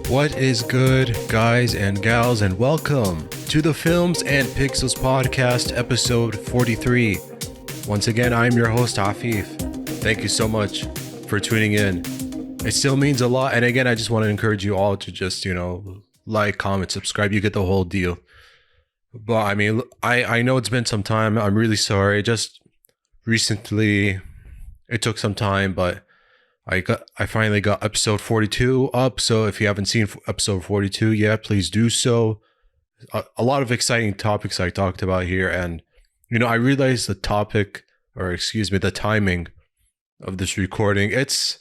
What is good, guys and gals, and welcome to the Films and Pixels Podcast, episode 43. Once again, I'm your host, Afif. Thank you so much for tuning in. It still means a lot, and again, I just want to encourage you all to just, like, comment, subscribe. You get the whole deal. But, I know it's been some time. I'm really sorry. Just recently, it took some time, but I finally got episode 42 up, so if you haven't seen episode 42 yet, please do so. A lot of exciting topics I talked about here, and I realized the timing of this recording. It's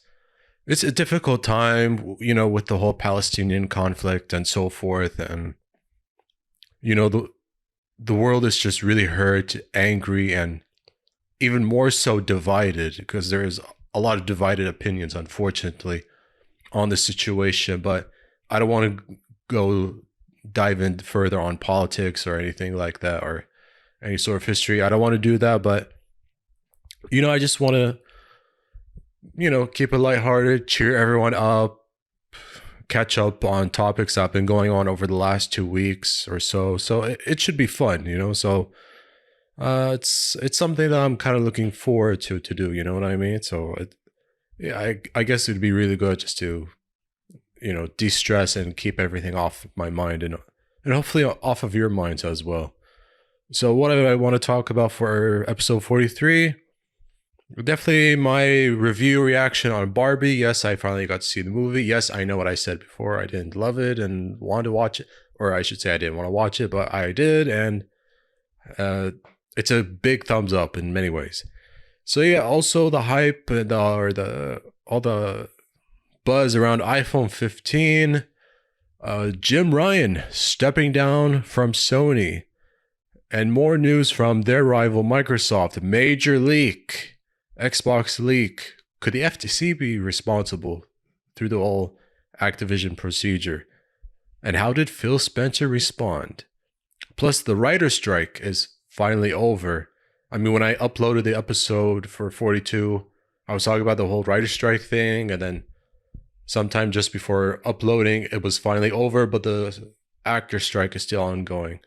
a difficult time, with the whole Palestinian conflict and so forth, and the world is just really hurt, angry, and even more so divided, because there is a lot of divided opinions, unfortunately, on the situation. But I don't want to go dive in further on politics or anything like that, or any sort of history. I don't want to do that, but I just want to keep it lighthearted, cheer everyone up, catch up on topics that have been going on over the last 2 weeks or so. So it should be fun, so it's something that I'm kind of looking forward to do, you know what I mean? So I guess it'd be really good just to de-stress and keep everything off my mind, and hopefully off of your minds as well. So what do I want to talk about for episode 43? Definitely my review reaction on Barbie. Yes, I finally got to see the movie. Yes, I know what I said before. I didn't love it and wanted to watch it, or I should say I didn't want to watch it, but I did, and it's a big thumbs up in many ways. So yeah, also the hype and all the buzz around iPhone 15, Jim Ryan stepping down from Sony, and more news from their rival Microsoft. Major leak, Xbox leak. Could the FTC be responsible through the whole Activision procedure? And how did Phil Spencer respond? Plus, the writer's strike is finally over. When I uploaded the episode for 42, I was talking about the whole writer's strike thing, and then sometime just before uploading, it was finally over, but the actor strike is still ongoing.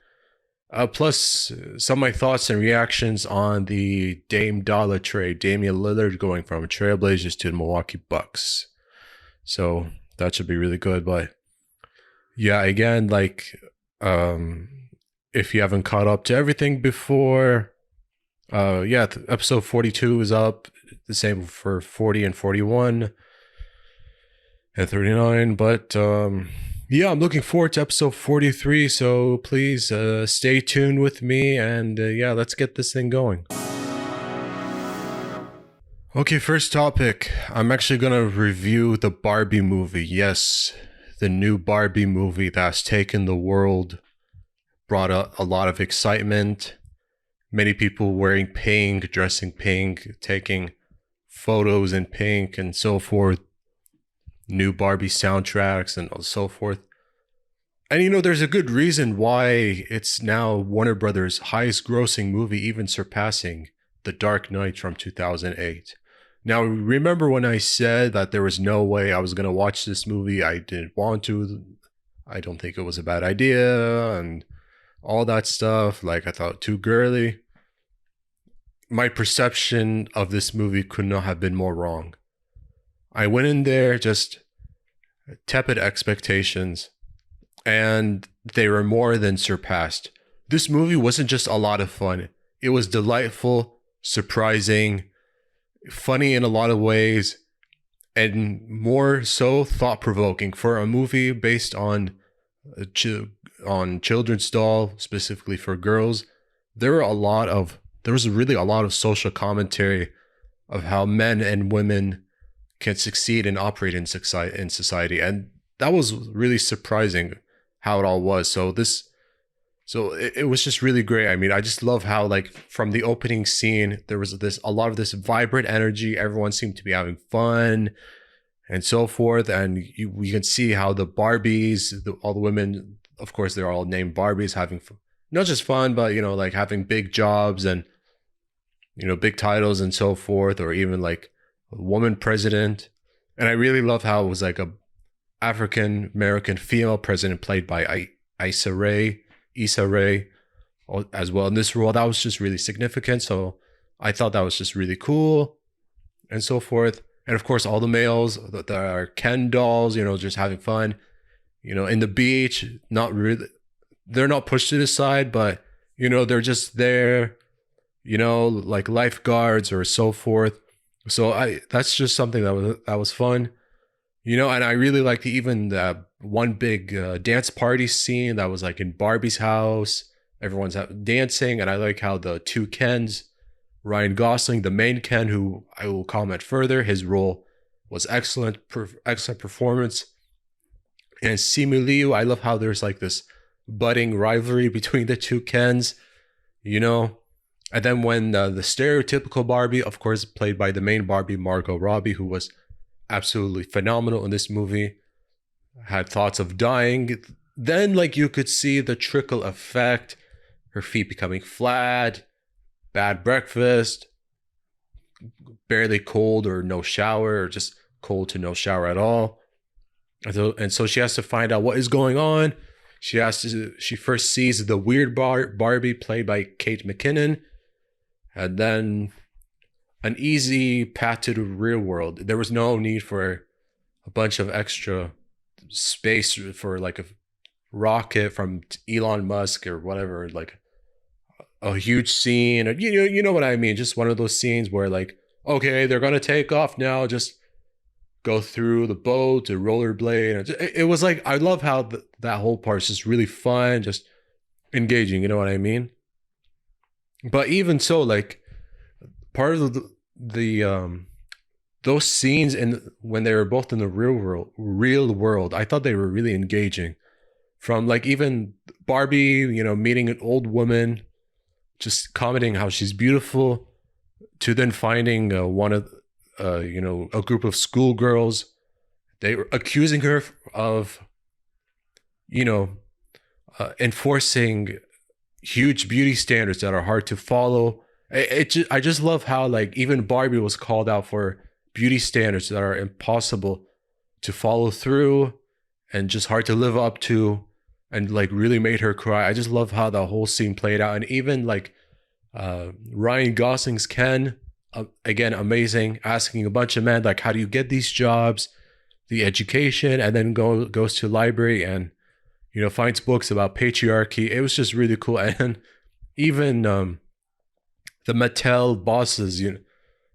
Plus, some of my thoughts and reactions on the Dolla trade, Damian Lillard going from Trailblazers to the Milwaukee Bucks. So that should be really good. But yeah, again, if you haven't caught up to everything before, episode 42 is up. The same for 40 and 41 and 39. But I'm looking forward to episode 43. So please stay tuned with me, and let's get this thing going. Okay, first topic. I'm actually going to review the Barbie movie. Yes, the new Barbie movie that's taken the world, brought a lot of excitement. Many people wearing pink, dressing pink, taking photos in pink and so forth. New Barbie soundtracks and so forth. And there's a good reason why it's now Warner Brothers' highest grossing movie, even surpassing The Dark Knight from 2008. Now, remember when I said that there was no way I was going to watch this movie? I didn't want to. I don't think it was a bad idea, and all that stuff. I thought too girly. My perception of this movie could not have been more wrong. I went in there just tepid expectations, and they were more than surpassed. This movie wasn't just a lot of fun. It was delightful, surprising, funny in a lot of ways, and more so thought-provoking for a movie based on children's doll, specifically for girls. There was really a lot of social commentary of how men and women can succeed and operate in society, and that was really surprising how it all was. So it was just really great. I just love how from the opening scene there was a lot of this vibrant energy. Everyone seemed to be having fun and so forth, and you can see how the Barbies, all the women, of course they're all named Barbies, having not just fun, but having big jobs and big titles and so forth, or even a woman president. And I really love how it was a African American female president played by Issa Rae as well in this role. That was just really significant. So I thought that was just really cool and so forth. And of course, all the males that are Ken dolls, just having fun, in the beach, not really, they're not pushed to the side, but, they're just there, like lifeguards or so forth. So that's just something that was fun, and I really liked even the one big dance party scene that was like in Barbie's house. Everyone's dancing, and I like how the two Kens, Ryan Gosling, the main Ken, who I will comment further, his role was excellent, excellent performance. And Simu Liu, I love how there's like this budding rivalry between the two Kens, And then when the stereotypical Barbie, of course, played by the main Barbie, Margot Robbie, who was absolutely phenomenal in this movie, had thoughts of dying. Then, like, you could see the trickle effect, her feet becoming flat, bad breakfast, barely cold or no shower, or just cold to no shower at all. And so she has to find out what is going on. She first sees the weird Barbie played by Kate McKinnon, and then an easy path to the real world. There was no need for a bunch of extra space for like a rocket from Elon Musk or whatever, like a huge scene, or you know what I mean, just one of those scenes where like, okay, they're gonna take off now, just go through the boat to rollerblade. It was like, I love how that whole part is just really fun, just engaging, you know what I mean? But even so, like, part of the those scenes when they were both in the real world, I thought they were really engaging. From like even Barbie, meeting an old woman, just commenting how she's beautiful, to then finding one of a group of schoolgirls. They were accusing her of, enforcing huge beauty standards that are hard to follow. I just love how like even Barbie was called out for beauty standards that are impossible to follow through and just hard to live up to, and like really made her cry. I just love how the whole scene played out. And even like Ryan Gosling's Ken, again, amazing, asking a bunch of men like, how do you get these jobs, the education, and then goes to library and finds books about patriarchy. It was just really cool. And even the Mattel bosses,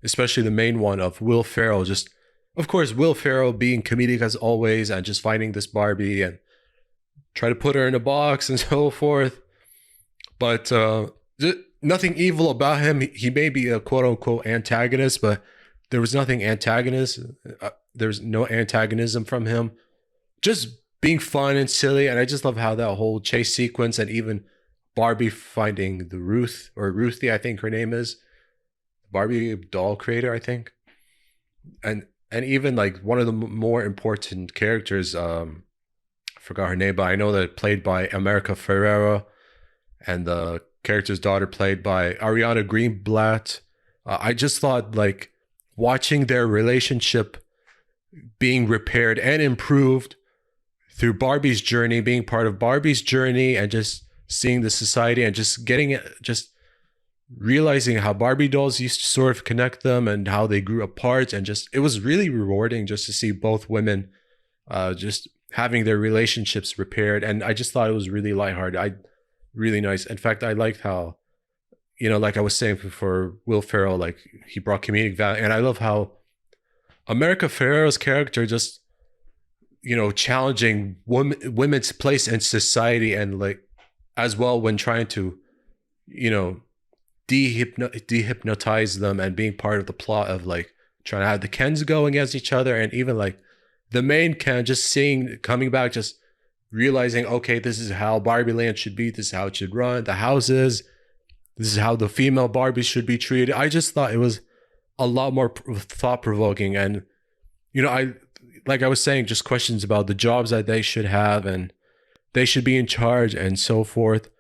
especially the main one of Will Ferrell, just of course Will Ferrell being comedic as always, and just finding this Barbie and try to put her in a box and so forth. But nothing evil about him. He may be a quote unquote antagonist, but there was nothing antagonist. There's no antagonism from him. Just being fun and silly. And I just love how that whole chase sequence, and even Barbie finding the Ruthie, I think her name is, Barbie doll creator, I think. And even like one of the more important characters, I forgot her name, but I know that played by America Ferrera, and the character's daughter played by Ariana Greenblatt. I just thought like watching their relationship being repaired and improved through Barbie's journey, being part of Barbie's journey, and just seeing the society and just realizing how Barbie dolls used to sort of connect them and how they grew apart. And just, it was really rewarding just to see both women just having their relationships repaired. And I just thought it was really lighthearted. Really nice. In fact, I liked how, like I was saying for Will Ferrell, like he brought comedic value. And I love how America Ferrera's character just, challenging women's place in society, and like as well when trying to, dehypnotize them, and being part of the plot of like trying to have the Kens go against each other. And even like the main Ken just coming back, just realizing, okay, this is how Barbie Land should be. This is how it should run. The houses. This is how the female Barbies should be treated. I just thought it was a lot more thought-provoking. And, like I was saying, just questions about the jobs that they should have, and they should be in charge, and so forth.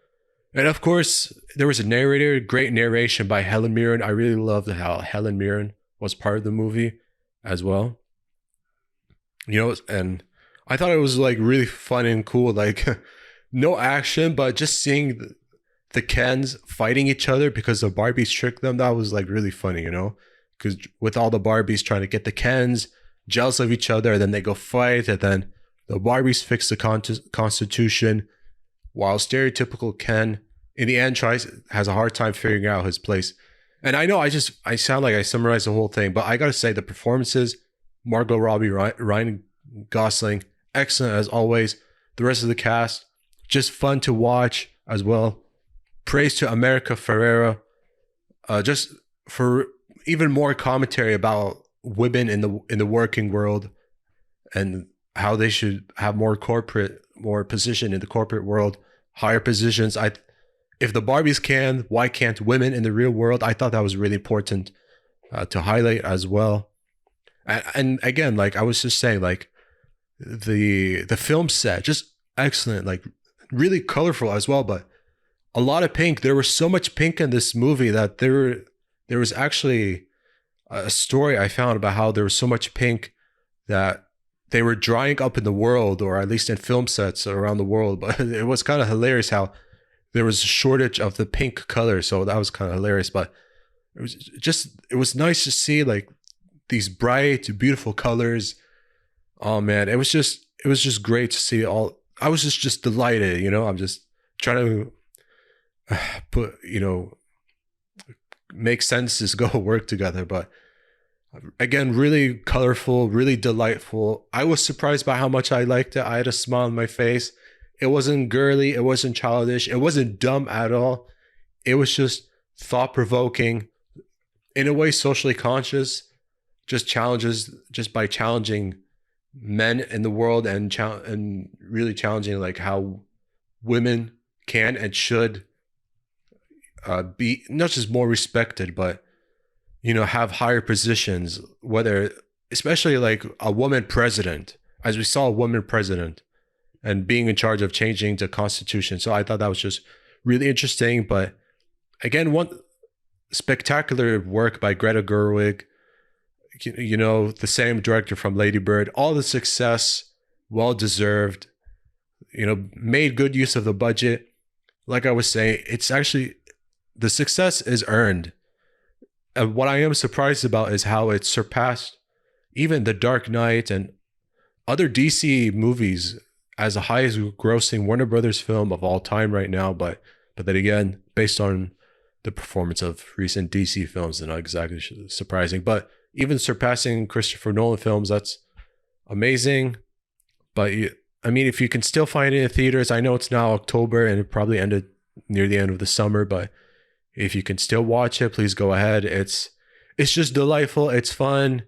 And of course, there was a narrator, great narration by Helen Mirren. I really loved how Helen Mirren was part of the movie as well. And I thought it was like really fun and cool. Like no action, but just seeing the Kens fighting each other because the Barbies tricked them. That was like really funny, you know? Because with all the Barbies trying to get the Kens jealous of each other, and then they go fight, and then the Barbies fix the Constitution, while stereotypical Ken in the end has a hard time figuring out his place. And I know I sound like I summarized the whole thing, but I gotta say the performances, Margot Robbie, Ryan Gosling, excellent as always. The rest of the cast, just fun to watch as well. Praise to America Ferrera, just for even more commentary about women in the working world and how they should have more position in the corporate world, higher positions. If the Barbies can, why can't women in the real world? I thought that was really important to highlight as well. And again, like I was just saying, like the film set, just excellent, like really colorful as well, but a lot of pink. There was so much pink in this movie that there was actually a story I found about how there was so much pink that they were drying up in the world, or at least in film sets around the world. But it was kind of hilarious how there was a shortage of the pink color. So that was kind of hilarious. But it was nice to see like these bright, beautiful colors. Oh man, it was just great to see all. I was just delighted, you know. I'm just trying to make senses go work together. But again, really colorful, really delightful. I was surprised by how much I liked it. I had a smile on my face. It wasn't girly, it wasn't childish, it wasn't dumb at all. It was just thought-provoking, in a way socially conscious, just by challenging men in the world, and really challenging like how women can and should be not just more respected, but have higher positions, whether especially like a woman president, as we saw a woman president and being in charge of changing the Constitution. So I thought that was just really interesting. But again, one spectacular work by Greta Gerwig, the same director from Lady Bird. All the success, well deserved, made good use of the budget. Like I was saying, it's actually, the success is earned. And what I am surprised about is how it surpassed even The Dark Knight and other DC movies as the highest grossing Warner Brothers film of all time right now. But then again, based on the performance of recent DC films, they're not exactly surprising. But even surpassing Christopher Nolan films, that's amazing. But I mean, if you can still find it in theaters, I know it's now October and it probably ended near the end of the summer, but if you can still watch it, please go ahead. It's just delightful. It's fun.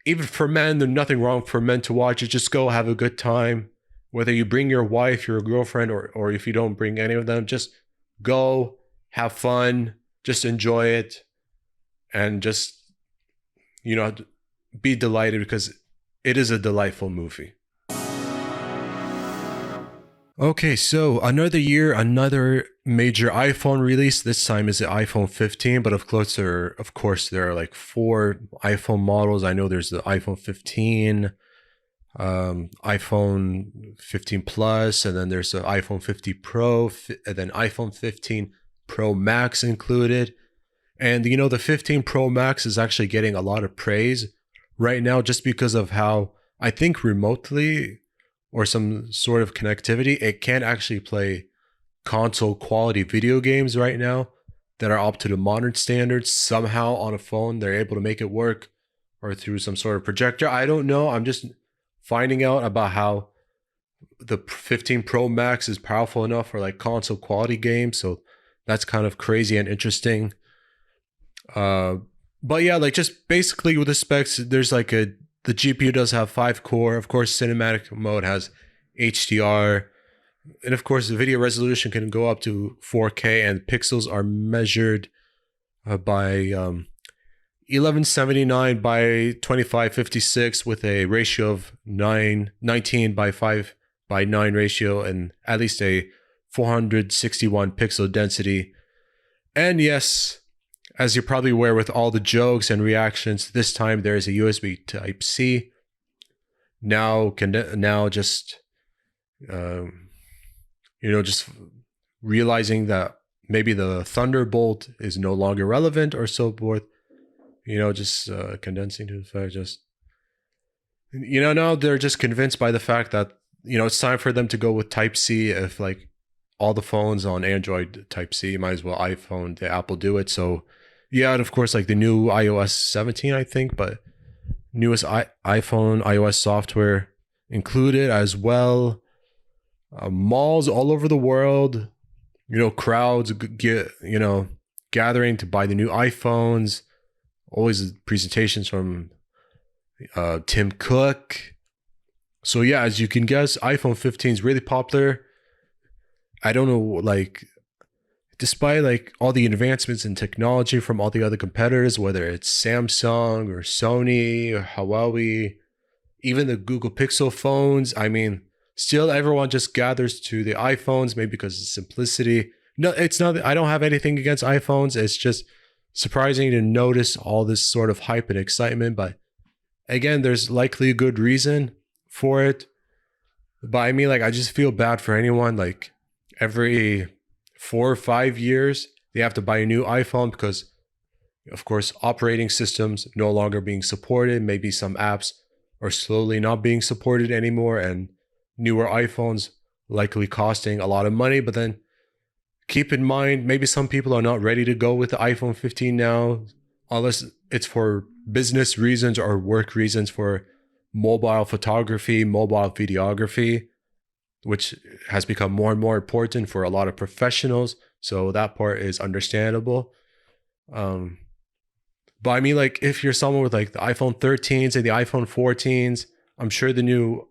Even for men, there's nothing wrong for men to watch it. Just go have a good time. Whether you bring your wife, your girlfriend, or if you don't bring any of them, just go have fun. Just enjoy it. And just, be delighted, because it is a delightful movie. Okay, so another year, another major iPhone release. This time is the iPhone 15, but of course there are like 4 iPhone models. I know there's the iPhone 15, iPhone 15 Plus, and then there's the iPhone 50 Pro, and then iPhone 15 Pro Max included. And the 15 Pro Max is actually getting a lot of praise right now, just because of how, I think, remotely or some sort of connectivity, it can actually play console quality video games right now that are up to the modern standards. Somehow on a phone, they're able to make it work, or through some sort of projector. I don't know. I'm just finding out about how the 15 Pro Max is powerful enough for like console quality games. So that's kind of crazy and interesting. But yeah, like just basically with the specs, there's like the GPU does have 5 core. Of course, cinematic mode has HDR. And of course, the video resolution can go up to 4K, and pixels are measured by 1179 by 2556 with a ratio of 19 by 5 by 9 ratio, and at least a 461 pixel density. And yes, as you're probably aware, with all the jokes and reactions, this time there is a USB Type-C. now just just realizing that maybe the Thunderbolt is no longer relevant or so forth. Just condensing to the fact, just now they're just convinced by the fact that it's time for them to go with Type C. If like all the phones on Android Type C, might as well iPhone, the Apple do it. So yeah, and of course like the new iOS 17, I think, but newest iPhone iOS software included as well. Malls all over the world, crowds gathering to buy the new iPhones. Always presentations from Tim Cook. So yeah, as you can guess, iPhone 15 is really popular. I don't know, like, despite like all the advancements in technology from all the other competitors, whether it's Samsung or Sony or Huawei, even the Google Pixel phones, I mean, still everyone just gathers to the iPhones, maybe because of simplicity. No, it's not, I don't have anything against iPhones. It's just surprising to notice all this sort of hype and excitement. But again, there's likely a good reason for it. But I mean, like, I just feel bad for anyone. Like, every 4 or 5 years, they have to buy a new iPhone because, of course, operating systems no longer being supported. Maybe some apps are slowly not being supported anymore, and newer iPhones likely costing a lot of money. But then keep in mind, maybe some people are not ready to go with the iPhone 15 now, unless it's for business reasons or work reasons for mobile photography, mobile videography, which has become more and more important for a lot of professionals. So that part is understandable. But I mean, like, if you're someone with like the iPhone 13s and the iPhone 14s, I'm sure the new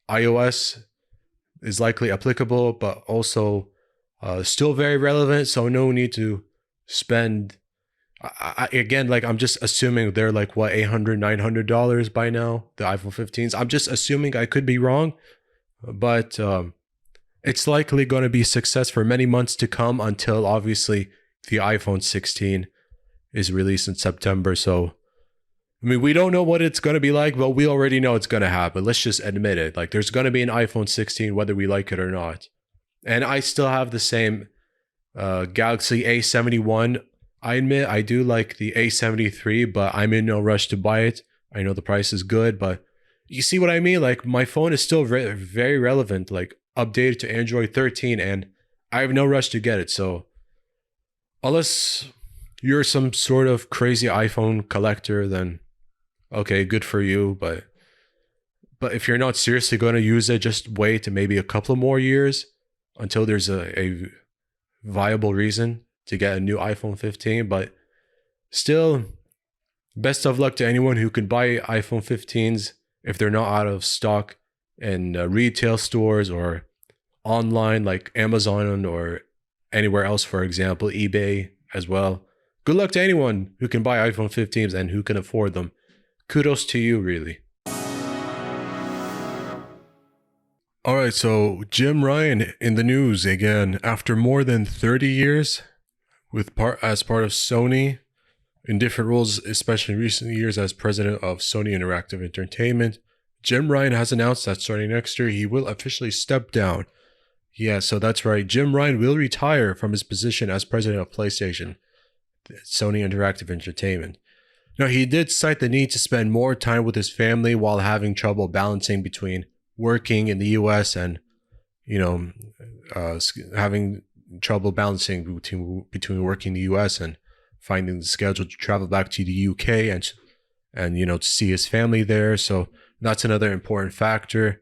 iOS is likely applicable, but also still very relevant. So no need to spend, again, like, I'm just assuming they're like, what, $800, $900 by now, the iPhone 15s. I'm just assuming, I could be wrong, but it's likely going to be a success for many months to come, until obviously the iPhone 16 is released in September. So, I mean, we don't know what it's going to be like, but we already know it's going to happen. Let's just admit it. Like, there's going to be an iPhone 16, whether we like it or not. And I still have the same Galaxy A71. I admit I do like the A73, but I'm in no rush to buy it. I know the price is good, but you see what I mean? Like, my phone is still very relevant, like updated to Android 13, and I have no rush to get it. So unless you're some sort of crazy iPhone collector, then okay, good for you. But if you're not seriously going to use it, just wait maybe a couple more years until there's a viable reason to get a new iPhone 15. But still, best of luck to anyone who can buy iPhone 15s if they're not out of stock in retail stores or online like Amazon or anywhere else, for example, eBay as well. Good luck to anyone who can buy iPhone 15s and who can afford them. Kudos to you, really. All right, so Jim Ryan in the news again after more than 30 years as part of Sony in different roles, especially in recent years as president of Sony Interactive Entertainment. Jim Ryan has announced that starting next year, he will officially step down. Yeah, so that's right. Jim Ryan will retire from his position as president of PlayStation, Sony Interactive Entertainment. Now, he did cite the need to spend more time with his family while having trouble balancing between working in the US and, having trouble balancing between working in the US and finding the schedule to travel back to the UK and to see his family there. So that's another important factor.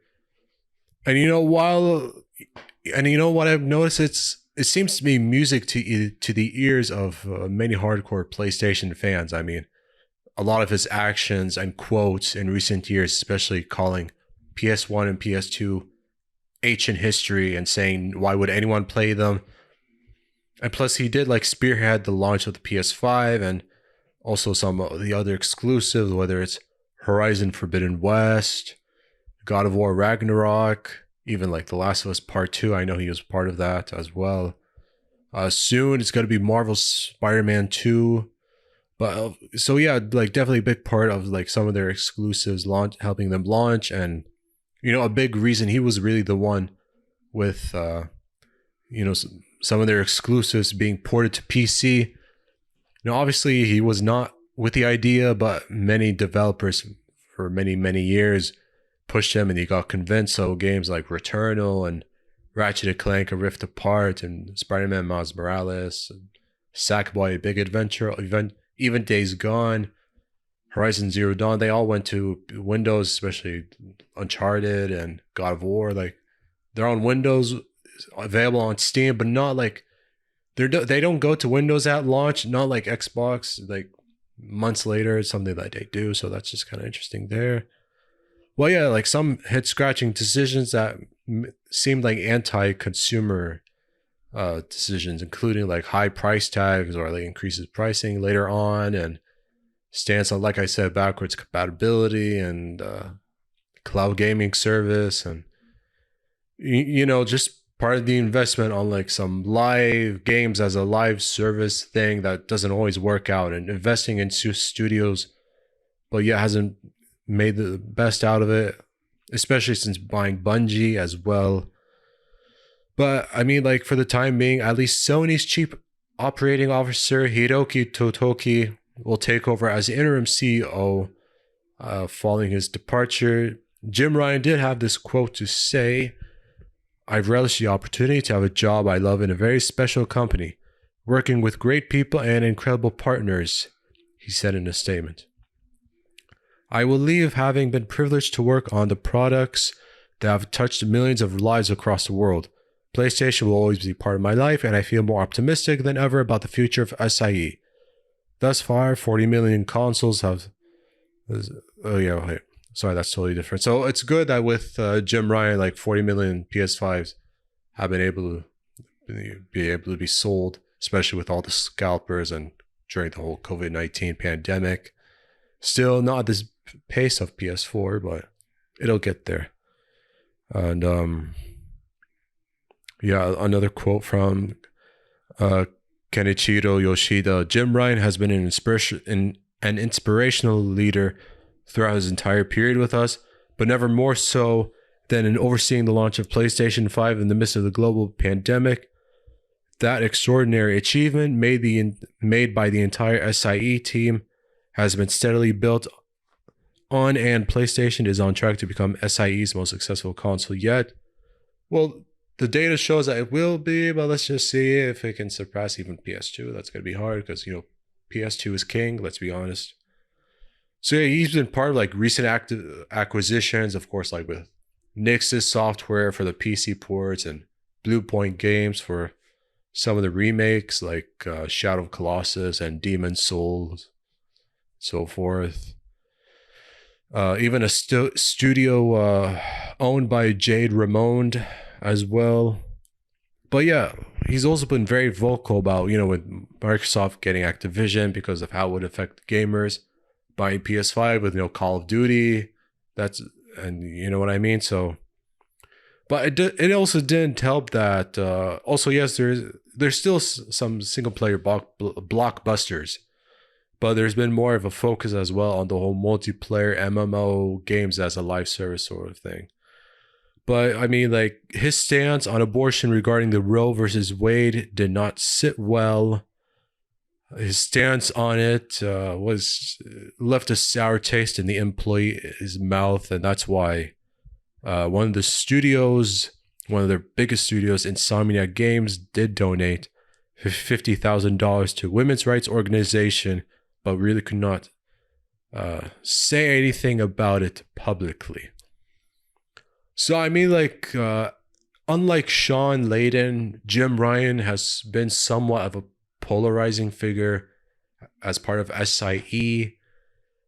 And what I've noticed, it seems to be music to the ears of many hardcore PlayStation fans. I mean, a lot of his actions and quotes in recent years, especially calling PS1 and PS2 ancient history and saying, why would anyone play them? And plus, he did like spearhead the launch of the PS5 and also some of the other exclusives, whether it's Horizon Forbidden West, God of War Ragnarok, even like The Last of Us Part 2. I know he was part of that as well. Soon it's going to be Marvel's Spider-Man 2. But so yeah, like definitely a big part of like some of their exclusives launch, helping them launch, and a big reason he was really the one with some of their exclusives being ported to PC. Obviously he was not with the idea, but many developers for many years pushed him, and he got convinced. So games like Returnal and Ratchet and Clank: A Rift Apart and Spider-Man Miles Morales, and Sackboy: A Big Adventure, even Days Gone, Horizon Zero Dawn, they all went to Windows, especially Uncharted and God of War. Like they're on Windows, available on Steam, but not like they don't go to Windows at launch, not like Xbox, like months later. It's something that they do, so that's just kind of interesting there. Well, yeah, like some head scratching decisions that seemed like anti-consumer decisions, including like high price tags or like increases pricing later on, and stance on, like I said, backwards compatibility and cloud gaming service, and just part of the investment on like some live games as a live service thing that doesn't always work out, and investing in studios, but yeah, hasn't made the best out of it, especially since buying Bungie as well. But I mean, like for the time being, at least Sony's chief operating officer Hiroki Totoki will take over as interim CEO following his departure. Jim Ryan did have this quote to say, "I've relished the opportunity to have a job I love in a very special company, working with great people and incredible partners," he said in a statement. "I will leave having been privileged to work on the products that have touched millions of lives across the world. PlayStation will always be part of my life, and I feel more optimistic than ever about the future of SIE. Thus far, 40 million consoles have..." Oh yeah, wait. Sorry, that's totally different. So it's good that with Jim Ryan, like 40 million PS5s have been able to be sold, especially with all the scalpers and during the whole COVID-19 pandemic. Still not this pace of PS4, but it'll get there. And yeah, another quote from Kenichiro Yoshida: "Jim Ryan has been an inspirational leader throughout his entire period with us, but never more so than in overseeing the launch of PlayStation 5 in the midst of the global pandemic. That extraordinary achievement made by the entire SIE team has been steadily built on, and PlayStation is on track to become SIE's most successful console yet." Well, the data shows that it will be, but let's just see if it can surpass even PS2. That's going to be hard because, PS2 is king, let's be honest. So yeah, he's been part of like recent acquisitions, of course, like with Nix's software for the PC ports and Blue Point Games for some of the remakes like Shadow of Colossus and Demon's Souls, so forth. Even a studio owned by Jade Raymond as well. But yeah, he's also been very vocal about, with Microsoft getting Activision because of how it would affect gamers, buying PS5 with, Call of Duty. And you know what I mean? So, but it also didn't help that, also, yes, there's still some single player blockbusters, but there's been more of a focus as well on the whole multiplayer MMO games as a live service sort of thing. But I mean, like his stance on abortion regarding the Roe versus Wade did not sit well. His stance on it was left a sour taste in the employee's mouth, and that's why one of their biggest studios, Insomniac Games, did donate $50,000 to women's rights organization, but really could not say anything about it publicly. So I mean, like, unlike Sean Layden, Jim Ryan has been somewhat of a polarizing figure as part of SIE.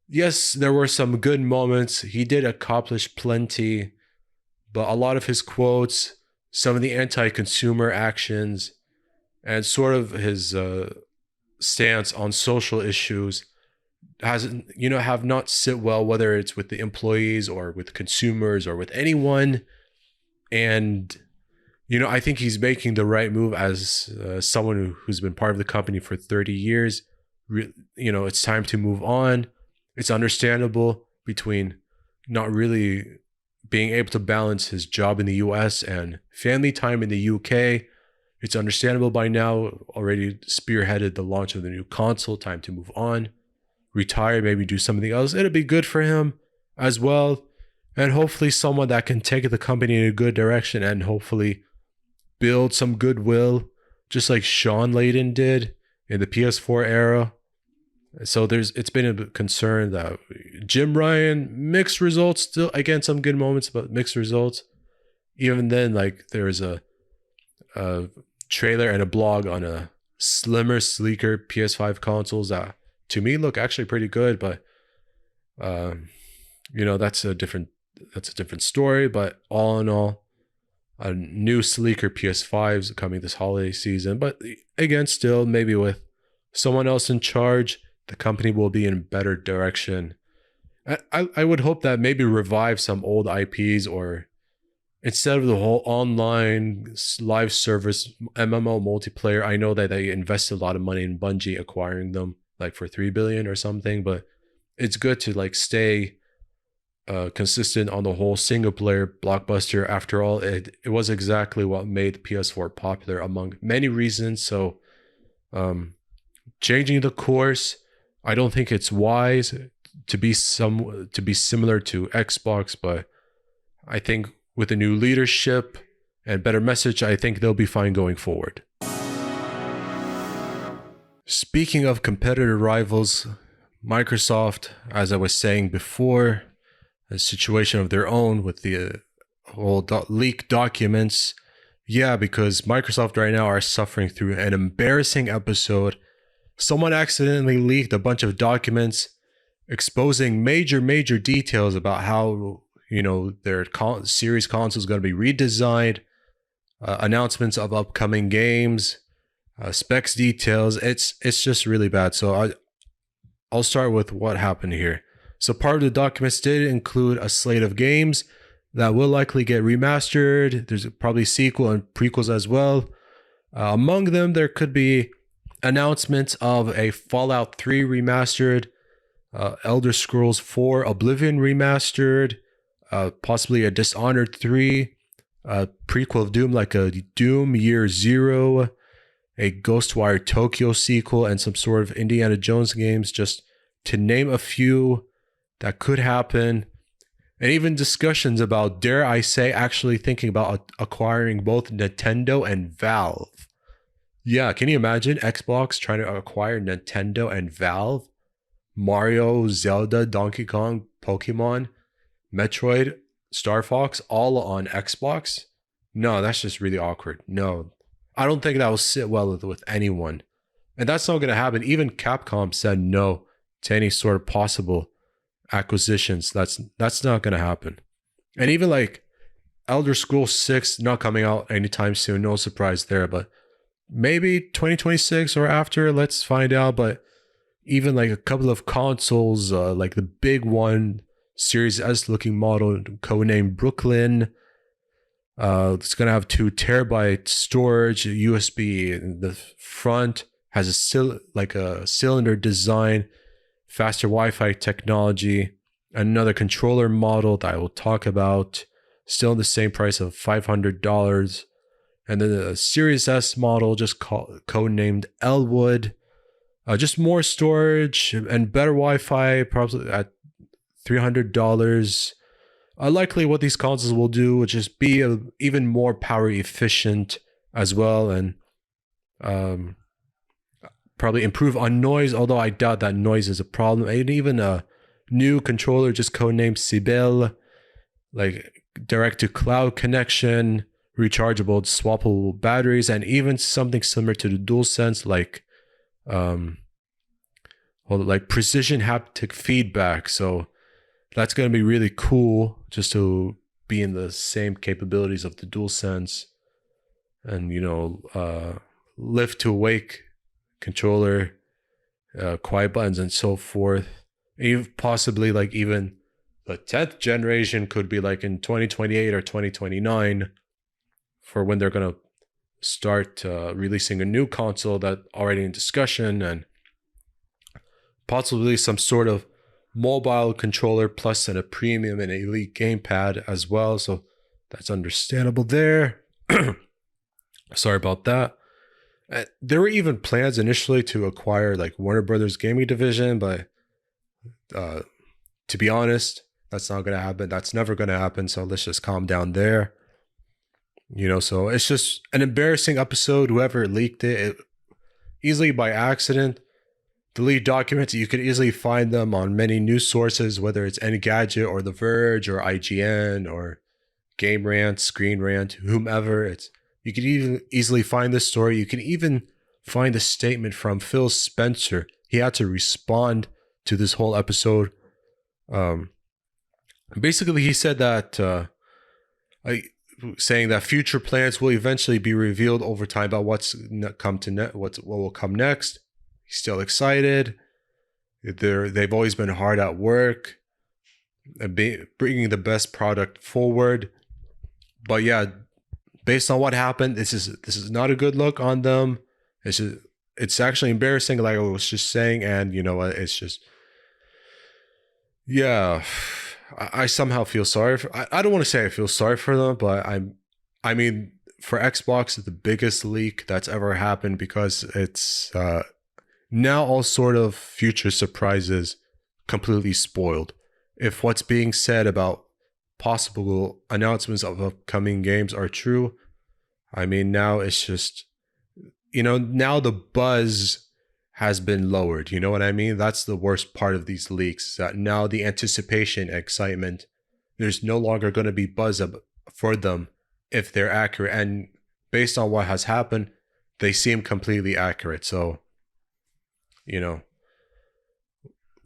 Yes, there were some good moments. He did accomplish plenty, but a lot of his quotes, some of the anti-consumer actions, and sort of his stance on social issues have not sit well, whether it's with the employees or with consumers or with anyone. And I think he's making the right move as someone who's been part of the company for 30 years, it's time to move on. It's understandable between not really being able to balance his job in the US and family time in the UK. It's understandable by now, already spearheaded the launch of the new console, time to move on, retire, maybe do something else. It'll be good for him as well. And hopefully someone that can take the company in a good direction and hopefully build some goodwill, just like Sean Layden did in the PS4 era. So it's been a concern that Jim Ryan, mixed results, still again some good moments, but mixed results. Even then, like there's a trailer and a blog on a slimmer, sleeker PS5 consoles that to me look actually pretty good, but that's a different story. But all in all, a new sleeker PS5s coming this holiday season. But again, still maybe with someone else in charge, the company will be in better direction. I would hope that maybe revive some old IPs, or instead of the whole online live service MMO multiplayer. I know that they invested a lot of money in Bungie acquiring them, like for $3 billion or something, but it's good to like stay consistent on the whole single player blockbuster. After all, it was exactly what made PS4 popular among many reasons. So changing the course, I don't think it's wise to be similar to Xbox, but I think with the new leadership and better message, I think they'll be fine going forward. Speaking of competitor rivals, Microsoft, as I was saying before, a situation of their own with the whole leaked documents. Yeah, because Microsoft right now are suffering through an embarrassing episode. Someone accidentally leaked a bunch of documents exposing major details about how, their series console is going to be redesigned, announcements of upcoming games, specs details. It's just really bad. So I'll start with what happened here. So part of the documents did include a slate of games that will likely get remastered. There's probably sequel and prequels as well. Among them, there could be announcements of a Fallout 3 remastered, Elder Scrolls 4 Oblivion remastered, possibly a Dishonored 3, a prequel of Doom like a Doom Year Zero, a Ghostwire Tokyo sequel, and some sort of Indiana Jones games, just to name a few that could happen. And even discussions about, dare I say, actually thinking about acquiring both Nintendo and Valve. Yeah, can you imagine Xbox trying to acquire Nintendo and Valve? Mario, Zelda, Donkey Kong, Pokemon, Metroid, Star Fox, all on Xbox? No, that's just really awkward. No, I don't think that will sit well with anyone. And that's not going to happen. Even Capcom said no to any sort of possible acquisitions. That's not going to happen. And even like Elder Scrolls 6 not coming out anytime soon. No surprise there, but maybe 2026 or after, let's find out. But even like a couple of consoles, like the big one, Series S looking model, codenamed Brooklyn. It's going to have 2 terabyte storage, USB in the front, has a cylinder design, faster Wi-Fi technology, another controller model that I will talk about, still the same price of $500. And then the Series S model, just codenamed Elwood. Just more storage and better Wi-Fi, probably at $300. Likely what these consoles will do would just be even more power efficient as well, and probably improve on noise, although I doubt that noise is a problem. And even a new controller just codenamed Sibel, like direct to cloud connection, rechargeable swappable batteries, and even something similar to the DualSense, like precision haptic feedback. So that's going to be really cool, just to be in the same capabilities of the DualSense, and lift to wake controller, quiet buttons, and so forth. Even possibly like even the 10th generation could be like in 2028 or 2029 for when they're going to start releasing a new console that already in discussion. And possibly some sort of mobile controller plus and a premium and elite gamepad as well. So that's understandable there. Sorry about that. There were even plans initially to acquire like Warner Brothers gaming division, but to be honest, that's not going to happen. That's never going to happen. So let's just calm down there. So it's just an embarrassing episode. Whoever leaked it easily by accident. The leaked documents, you could easily find them on many news sources, whether it's Engadget or The Verge or IGN or Game Rant, Screen Rant, whomever. You could even easily find this story. You can even find a statement from Phil Spencer. He had to respond to this whole episode. Basically, he said that, saying that future plans will eventually be revealed over time about what will come next. He's still excited. They've always been hard at work, bringing the best product forward. But yeah, based on what happened, this is not a good look on them. It's actually embarrassing, like I was just saying, and it's just, yeah. I somehow feel sorry for. I don't want to say I feel sorry for them, but I mean, for Xbox, it's the biggest leak that's ever happened because it's now all sort of future surprises completely spoiled. If what's being said about possible announcements of upcoming games are true, I mean, now it's just, now the buzz has been lowered. You know what I mean? That's the worst part of these leaks, that now the anticipation, excitement, there's no longer going to be buzz for them if they're accurate. And based on what has happened, they seem completely accurate. So,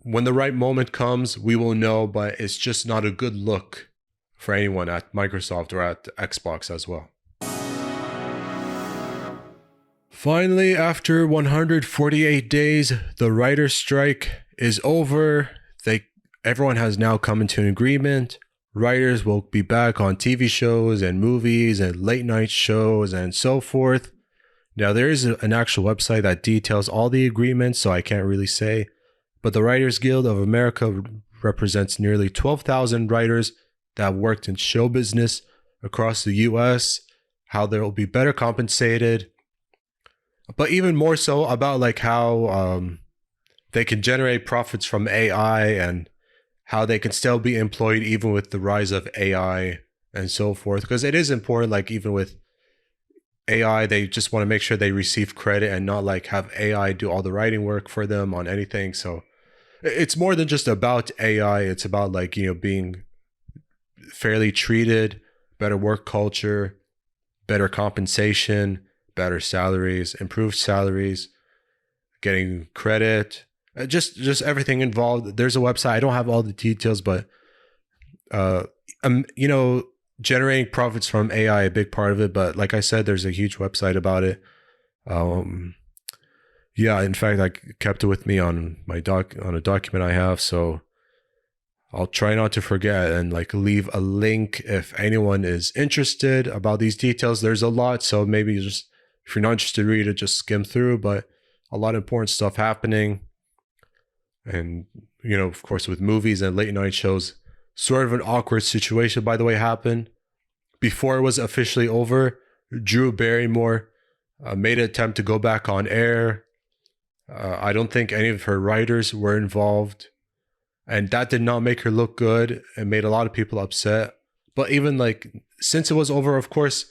when the right moment comes, we will know, but it's just not a good look for anyone at Microsoft or at Xbox as well. Finally, after 148 days, the writer's strike is over. Everyone has now come into an agreement. Writers will be back on TV shows and movies and late night shows and so forth. Now, there is an actual website that details all the agreements, so I can't really say. But the Writers Guild of America represents nearly 12,000 writers that have worked in show business across the U.S., how they will be better compensated, but even more so about like how they can generate profits from AI and how they can still be employed even with the rise of AI and so forth. Because it is important, like even with AI, they just want to make sure they receive credit and not like have AI do all the writing work for them on anything. So it's more than just about AI. It's about like, being fairly treated, better work culture, better compensation, better salaries, improved salaries, getting credit, just everything involved. There's a website. I don't have all the details, but generating profits from AI, a big part of it. But like I said, there's a huge website about it. Yeah, in fact, I kept it with me on a document I have, so I'll try not to forget and like leave a link if anyone is interested about these details. There's a lot, so maybe just if you're not interested to read it, just skim through, but a lot of important stuff happening. And, of course, with movies and late night shows, sort of an awkward situation, by the way, happened. Before it was officially over, Drew Barrymore made an attempt to go back on air. I don't think any of her writers were involved. And that did not make her look good and made a lot of people upset. But even like, since it was over, of course,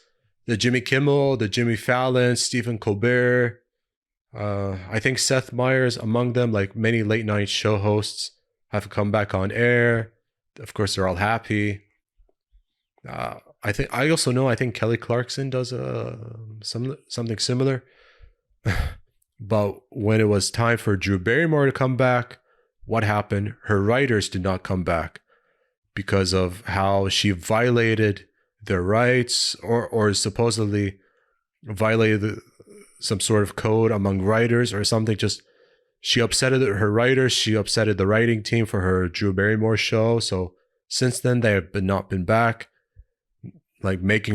the Jimmy Kimmel, the Jimmy Fallon, Stephen Colbert, I think Seth Meyers among them, like many late night show hosts have come back on air. Of course, they're all happy. I think Kelly Clarkson does something similar. But when it was time for Drew Barrymore to come back, what happened? Her writers did not come back because of how she violated their rights or supposedly violated some sort of code among writers or something. Just she upsetted her writers. She upsetted the writing team for her Drew Barrymore show. So since then, they have not been back, like making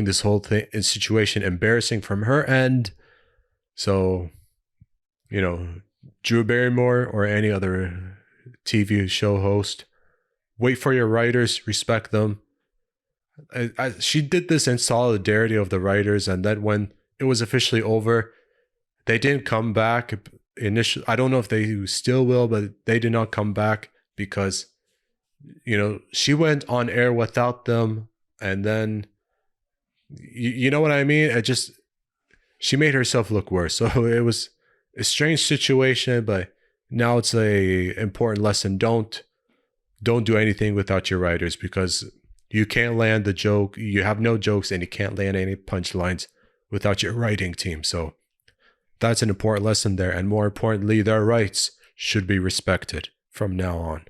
this whole thing and situation embarrassing from her end. So, Drew Barrymore or any other TV show host. Wait for your writers, respect them. She did this in solidarity of the writers, and then when it was officially over, they didn't come back. Initially, I don't know if they still will, but they did not come back because, she went on air without them, and then, you know what I mean? She made herself look worse. So it was a strange situation, but now it's a important lesson. Don't do anything without your writers, because you can't land the joke. You have no jokes, and you can't land any punchlines without your writing team. So that's an important lesson there. And more importantly, their rights should be respected from now on.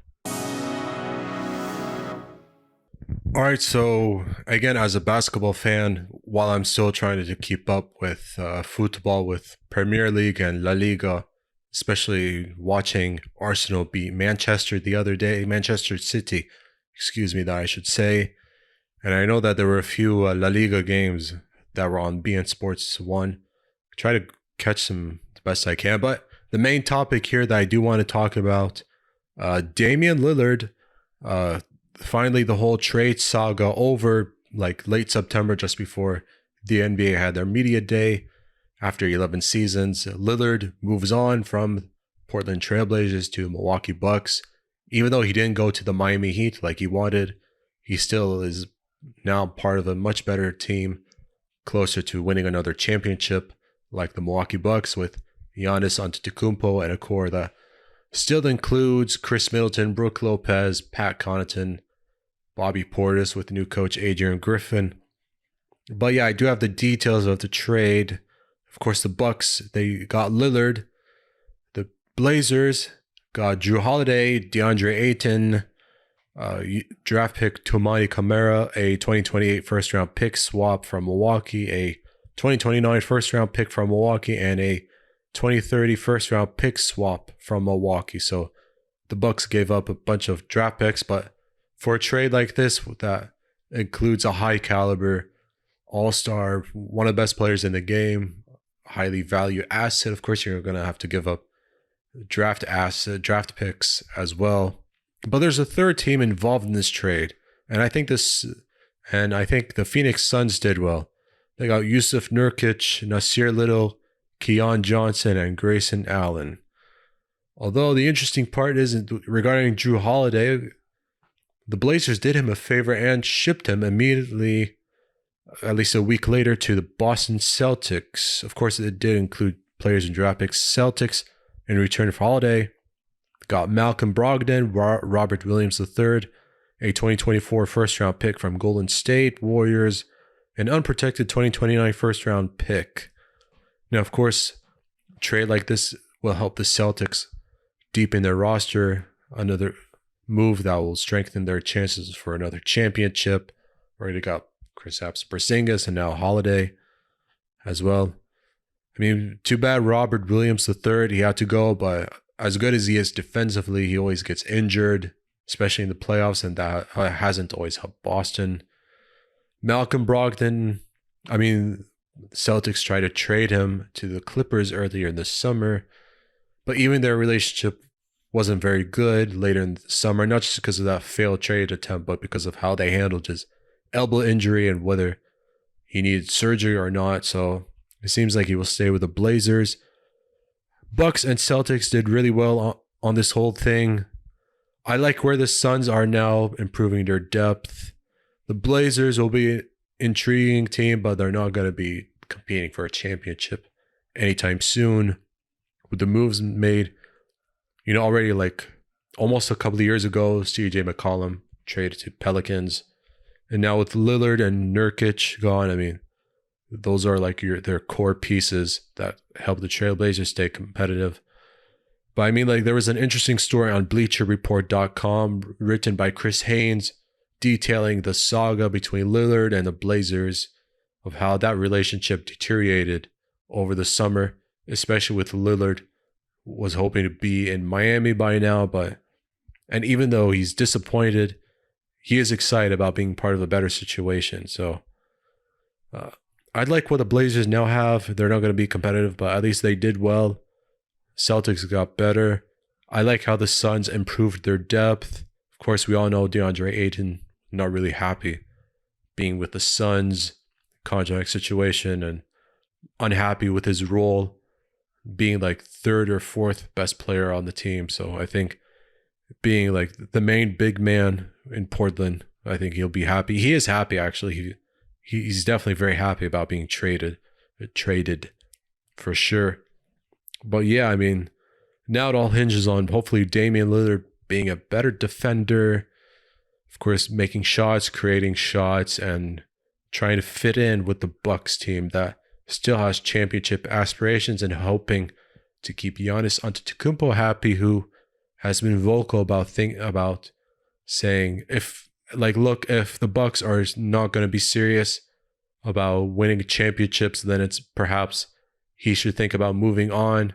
All right, so again, as a basketball fan, while I'm still trying to keep up with football, with Premier League and La Liga, especially watching Arsenal beat Manchester City, that I should say. And I know that there were a few La Liga games that were on beIN Sports 1. Try to catch them the best I can. But the main topic here that I do want to talk about, Damian Lillard, finally the whole trade saga over, like late September, just before the NBA had their media day. After 11 seasons, Lillard moves on from Portland Trailblazers to Milwaukee Bucks. Even though he didn't go to the Miami Heat like he wanted, he still is now part of a much better team, closer to winning another championship like the Milwaukee Bucks, with Giannis Antetokounmpo and a core that still includes Chris Middleton, Brook Lopez, Pat Connaughton, Bobby Portis with new coach Adrian Griffin. But yeah, I do have the details of the trade. Of course, the Bucks, they got Lillard. The Blazers got Drew Holiday, DeAndre Ayton, draft pick Toumani Camara, a 2028 first-round pick swap from Milwaukee, a 2029 first-round pick from Milwaukee, and a 2030 first-round pick swap from Milwaukee. So the Bucks gave up a bunch of draft picks, but for a trade like this that includes a high-caliber all-star, one of the best players in the game, highly valued asset, of course you're going to have to give up draft picks as well. But there's a third team involved in this trade, and I think the Phoenix Suns did well. They got Yusuf Nurkic, Nasir Little, Keon Johnson, and Grayson Allen. Although the interesting part is regarding Drew Holiday, the Blazers did him a favor and shipped him immediately, at least a week later, to the Boston Celtics. Of course, it did include players and draft picks. Celtics, in return for Holiday, got Malcolm Brogdon, Robert Williams III, a 2024 first-round pick from Golden State Warriors, an unprotected 2029 first-round pick. Now, of course, a trade like this will help the Celtics deepen their roster, another move that will strengthen their chances for another championship. Already got Kristaps Porzingis and now Holiday as well. I mean, too bad Robert Williams III, he had to go, but as good as he is defensively, he always gets injured, especially in the playoffs, and that hasn't always helped Boston. Malcolm Brogdon, I mean, the Celtics tried to trade him to the Clippers earlier in the summer, but even their relationship wasn't very good later in the summer, not just because of that failed trade attempt, but because of how they handled his elbow injury and whether he needed surgery or not. So it seems like he will stay with the Blazers. Bucks and Celtics did really well on this whole thing. I like where the Suns are now, improving their depth. The Blazers will be an intriguing team, but they're not going to be competing for a championship anytime soon. With the moves made, already like almost a couple of years ago, CJ McCollum traded to Pelicans. And now with Lillard and Nurkic gone, I mean, those are like their core pieces that help the Trailblazers stay competitive. But I mean, like, there was an interesting story on BleacherReport.com written by Chris Haynes detailing the saga between Lillard and the Blazers, of how that relationship deteriorated over the summer, especially with Lillard was hoping to be in Miami by now, and even though he's disappointed, he is excited about being part of a better situation. So I'd like what the Blazers now have. They're not going to be competitive, but at least they did well. Celtics got better. I like how the Suns improved their depth. Of course, we all know DeAndre Ayton not really happy being with the Suns contract situation and unhappy with his role being like third or fourth best player on the team. So I think being like the main big man in Portland, I think he'll be happy. He is happy, actually. He's definitely very happy about being traded for sure. But yeah, I mean, now it all hinges on hopefully Damian Lillard being a better defender, of course, making shots, creating shots, and trying to fit in with the Bucks team that still has championship aspirations, and hoping to keep Giannis Antetokounmpo happy, who has been vocal about saying if the Bucks are not going to be serious about winning championships, then it's perhaps he should think about moving on,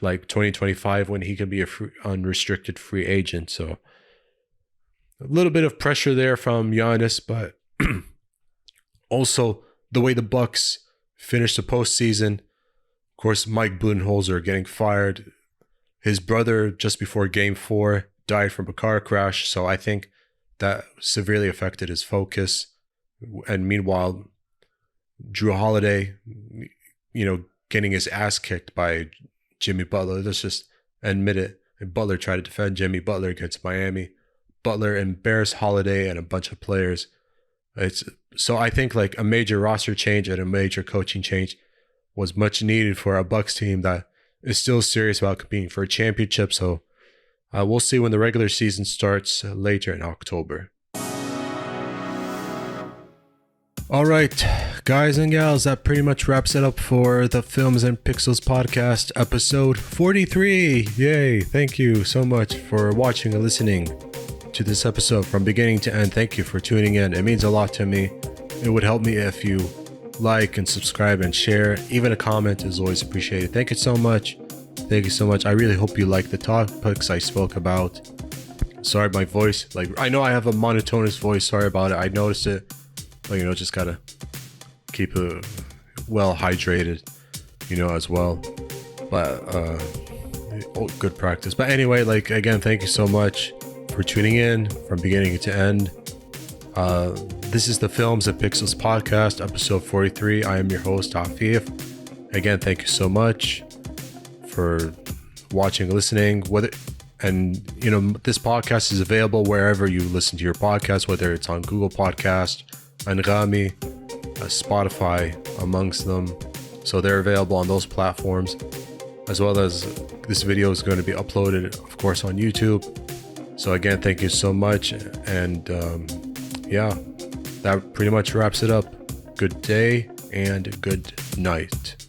like 2025, when he can be a unrestricted free agent. So a little bit of pressure there from Giannis, but also the way the Bucks finished the postseason. Of course, Mike Budenholzer getting fired. His brother, just before Game 4, died from a car crash. So I think that severely affected his focus. And meanwhile, Drew Holiday, getting his ass kicked by Jimmy Butler. Let's just admit it. And Butler tried to defend Jimmy Butler against Miami. Butler embarrassed Holiday and a bunch of players. So I think like a major roster change and a major coaching change was much needed for a Bucks team that is still serious about competing for a championship. So we'll see when the regular season starts later in October. All right, guys and gals, that pretty much wraps it up for the Films and Pixels podcast, episode 43. Yay! Thank you so much for watching and listening to this episode from beginning to end. Thank you for tuning in. It means a lot to me. It would help me if you like and subscribe and share. Even a comment is always appreciated. Thank you so much. Thank you so much. I really hope you like the topics I spoke about. Sorry, my voice. I know I have a monotonous voice. Sorry about it. I noticed it. But, just gotta keep it well hydrated, as well. But, good practice. But anyway, again, thank you so much for tuning in from beginning to end. This is the Films and Pixels podcast, episode 43. I am your host, Afif. Again, thank you so much for watching, listening. This podcast is available wherever you listen to your podcast, whether it's on Google Podcast, Anghami, Spotify, amongst them. So they're available on those platforms, as well as this video is going to be uploaded, of course, on YouTube. So again, thank you so much. And that pretty much wraps it up. Good day and good night.